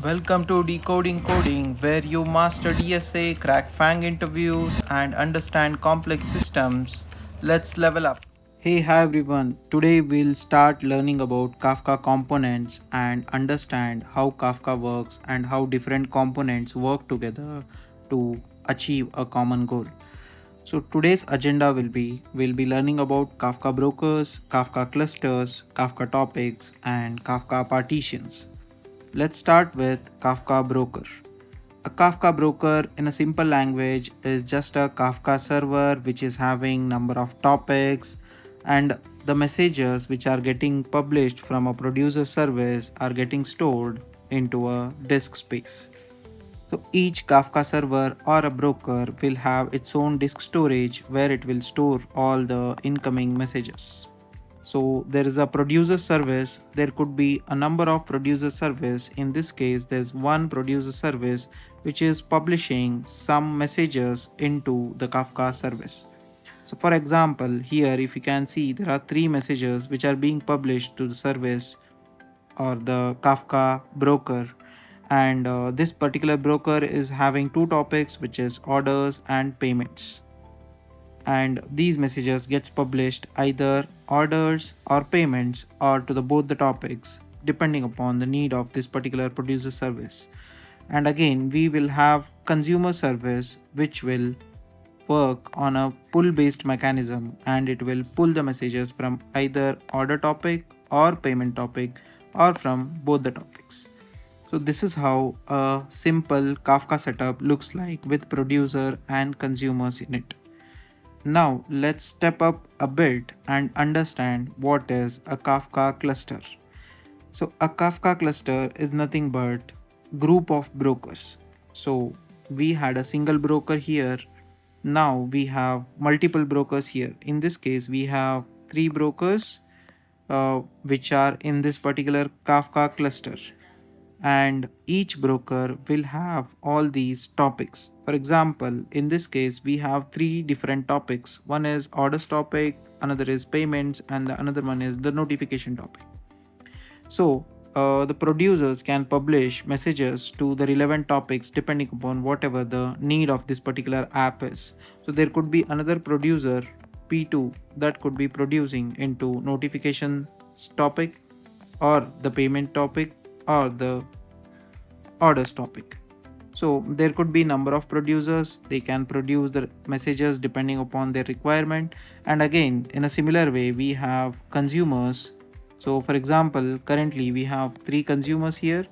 Welcome to Decoding Coding, where you master DSA, crack FANG interviews, and understand complex systems. Let's level up. Hey, hi everyone. Today we'll start learning about Kafka components and understand how Kafka works and how different components work together to achieve a common goal. So today's agenda will be we'll be learning about Kafka Brokers, Kafka Clusters, Kafka Topics, and Kafka Partitions. Let's start with Kafka Broker. A Kafka broker in a simple language is just a Kafka server which is having number of topics, and the messages which are getting published from a producer service are getting stored into a disk space. So each Kafka server or a broker will have its own disk storage where it will store all the incoming messages. So there is a producer service. There could be a number of producer service. In this case, there's one producer service which is publishing some messages into the Kafka service. So for example, here if you can see, there are three messages which are being published to the service or the Kafka broker. And this particular broker is having two topics, which is orders and payments, and these messages gets published either orders or payments or to the both the topics depending upon the need of this particular producer service. And again we will have consumer service which will work on a pull based mechanism, and it will pull the messages from either order topic or payment topic or from both the topics. So this is how a simple Kafka setup looks like with producer and consumers in it. Now let's step up a bit and understand what is a Kafka cluster. So a Kafka cluster is nothing but group of brokers. So we had a single broker here. Now we have multiple brokers here. In this case, we have three brokers which are in this particular Kafka cluster, and each broker will have all these topics. For example, in this case we have three different topics. One is orders topic, another is payments, and the another one is the notification topic. So the producers can publish messages to the relevant topics depending upon whatever the need of this particular app is. So there could be another producer P2 that could be producing into notifications topic or the payment topic or the orders topic. So there could be number of producers. They can produce the messages depending upon their requirement. And again, in a similar way, we have consumers. So for example, currently we have three consumers here,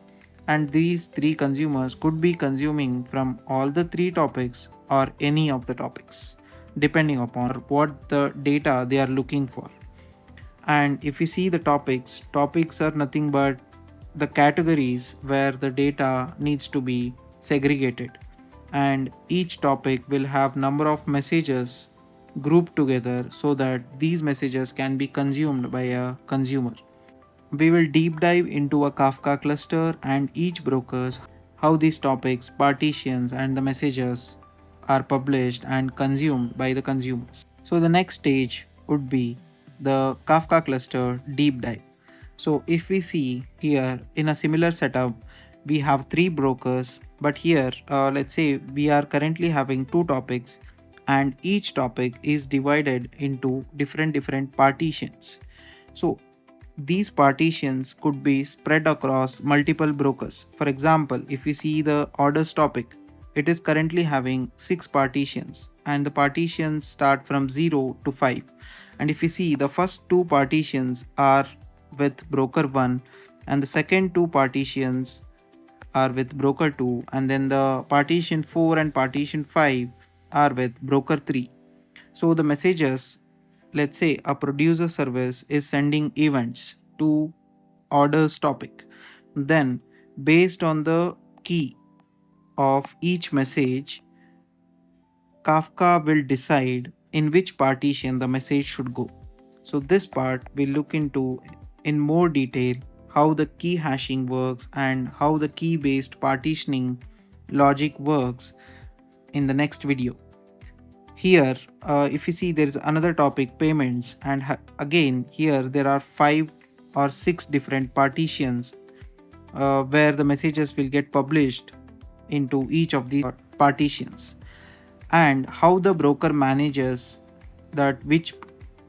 and these three consumers could be consuming from all the three topics or any of the topics depending upon what the data they are looking for. And if we see the topics are nothing but the categories where the data needs to be segregated, and each topic will have number of messages grouped together so that these messages can be consumed by a consumer. We will deep dive into a Kafka cluster and each brokers, how these topics, partitions, and the messages are published and consumed by the consumers. So the next stage would be the Kafka cluster deep dive. So if we see here in a similar setup, we have three brokers, but here let's say we are currently having two topics, and each topic is divided into different partitions. So these partitions could be spread across multiple brokers. For example, if we see the orders topic, it is currently having 6 partitions, and the partitions start from 0 to 5. And if we see, the first two partitions are with broker 1, and the second two partitions are with broker 2, and then the partition 4 and partition 5 are with broker 3. So the messages, let's say a producer service is sending events to orders topic, then based on the key of each message, Kafka will decide in which partition the message should go. So this part we'll look into in more detail, how the key hashing works and how the key based partitioning logic works in the next video. Here if you see, there is another topic, payments, and again here there are 5 or 6 different partitions where the messages will get published into each of these partitions, and how the broker manages that which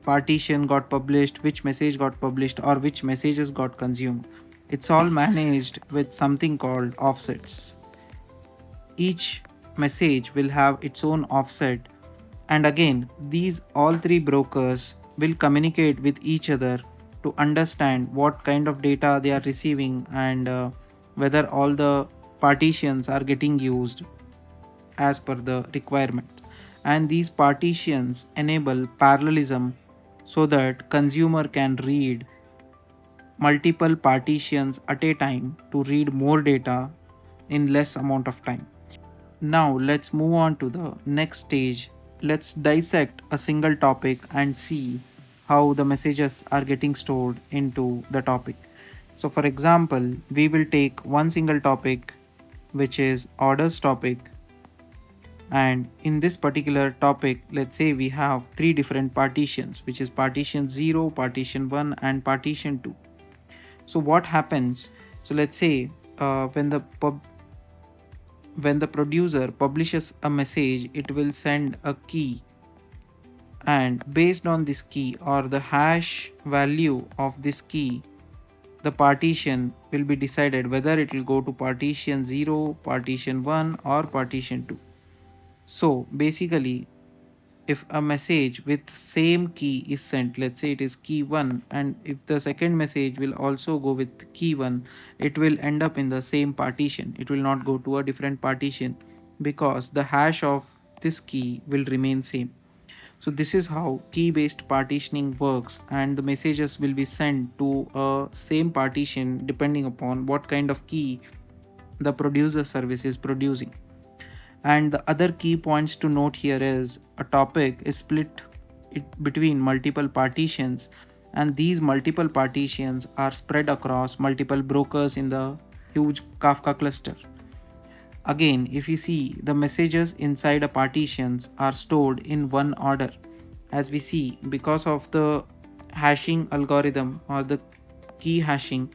partition got published, which message got published, or which messages got consumed. It's all managed with something called offsets. Each message will have its own offset, and again these all three brokers will communicate with each other to understand what kind of data they are receiving, and whether all the partitions are getting used as per the requirement. And these partitions enable parallelism so that consumer can read multiple partitions at a time to read more data in less amount of time. Now let's move on to the next stage. Let's dissect a single topic and see how the messages are getting stored into the topic. So for example, we will take one single topic, which is orders topic. And in this particular topic, let's say we have three different partitions, which is partition 0, partition 1, and partition 2. So what happens? So let's say when the producer publishes a message, it will send a key, and based on this key or the hash value of this key, the partition will be decided whether it will go to partition 0, partition 1, or partition 2. So basically, if a message with same key is sent, let's say it is key 1, and if the second message will also go with key 1, it will end up in the same partition. It will not go to a different partition because the hash of this key will remain same. So this is how key based partitioning works, and the messages will be sent to a same partition depending upon what kind of key the producer service is producing. And the other key points to note here is a topic is split between multiple partitions, and these multiple partitions are spread across multiple brokers in the huge Kafka cluster. Again, if you see, the messages inside a partitions are stored in one order. As we see, because of the hashing algorithm or the key hashing,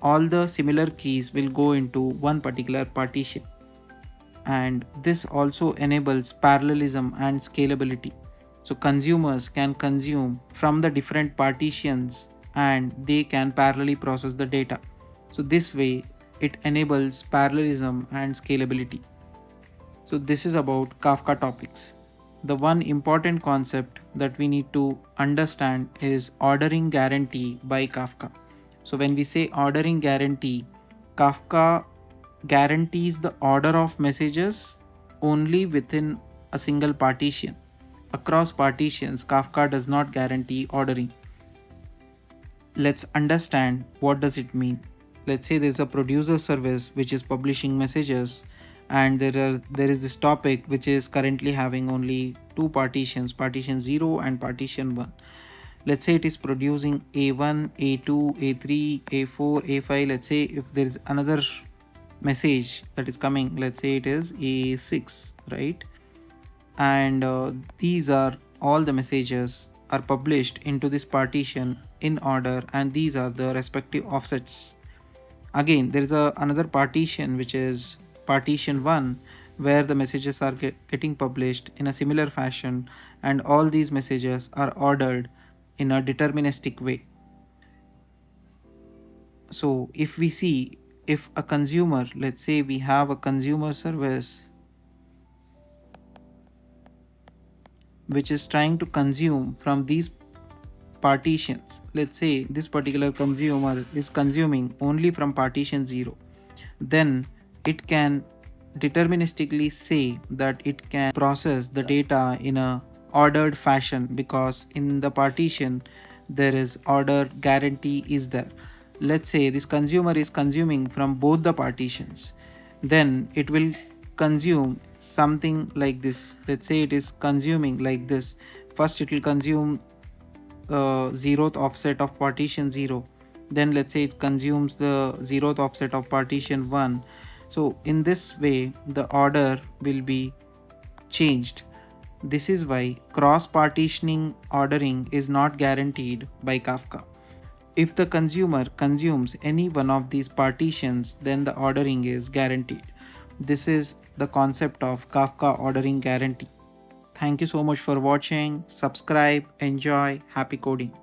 all the similar keys will go into one particular partition, and this also enables parallelism and scalability. So consumers can consume from the different partitions and they can parallelly process the data. So this way it enables parallelism and scalability. So this is about Kafka topics. The one important concept that we need to understand is ordering guarantee by Kafka. So when we say ordering guarantee, Kafka guarantees the order of messages only within a single partition. Across partitions, Kafka does not guarantee ordering. Let's understand what does it mean. Let's say there's a producer service which is publishing messages, and there is this topic which is currently having only two partitions, partition 0 and partition 1. Let's say it is producing A1, A2, A3, A4, A5. Let's say if there is another message that is coming, let's say it is A6, right? And these are all the messages are published into this partition in order, and these are the respective offsets. Again, there is another partition which is partition 1, where the messages are getting published in a similar fashion, and all these messages are ordered in a deterministic way. So if we see, if a consumer, let's say we have a consumer service which is trying to consume from these partitions, let's say this particular consumer is consuming only from partition 0, then it can deterministically say that it can process the data in a ordered fashion, because in the partition there is order guarantee is there. Let's say this consumer is consuming from both the partitions, then it will consume something like this. Let's say it is consuming like this. First it will consume zeroth offset of partition 0, then let's say it consumes the zeroth offset of partition 1. So in this way the order will be changed. This is why cross partitioning ordering is not guaranteed by Kafka. If the consumer consumes any one of these partitions, then the ordering is guaranteed. This is the concept of Kafka ordering guarantee. Thank you so much for watching. Subscribe, enjoy, happy coding.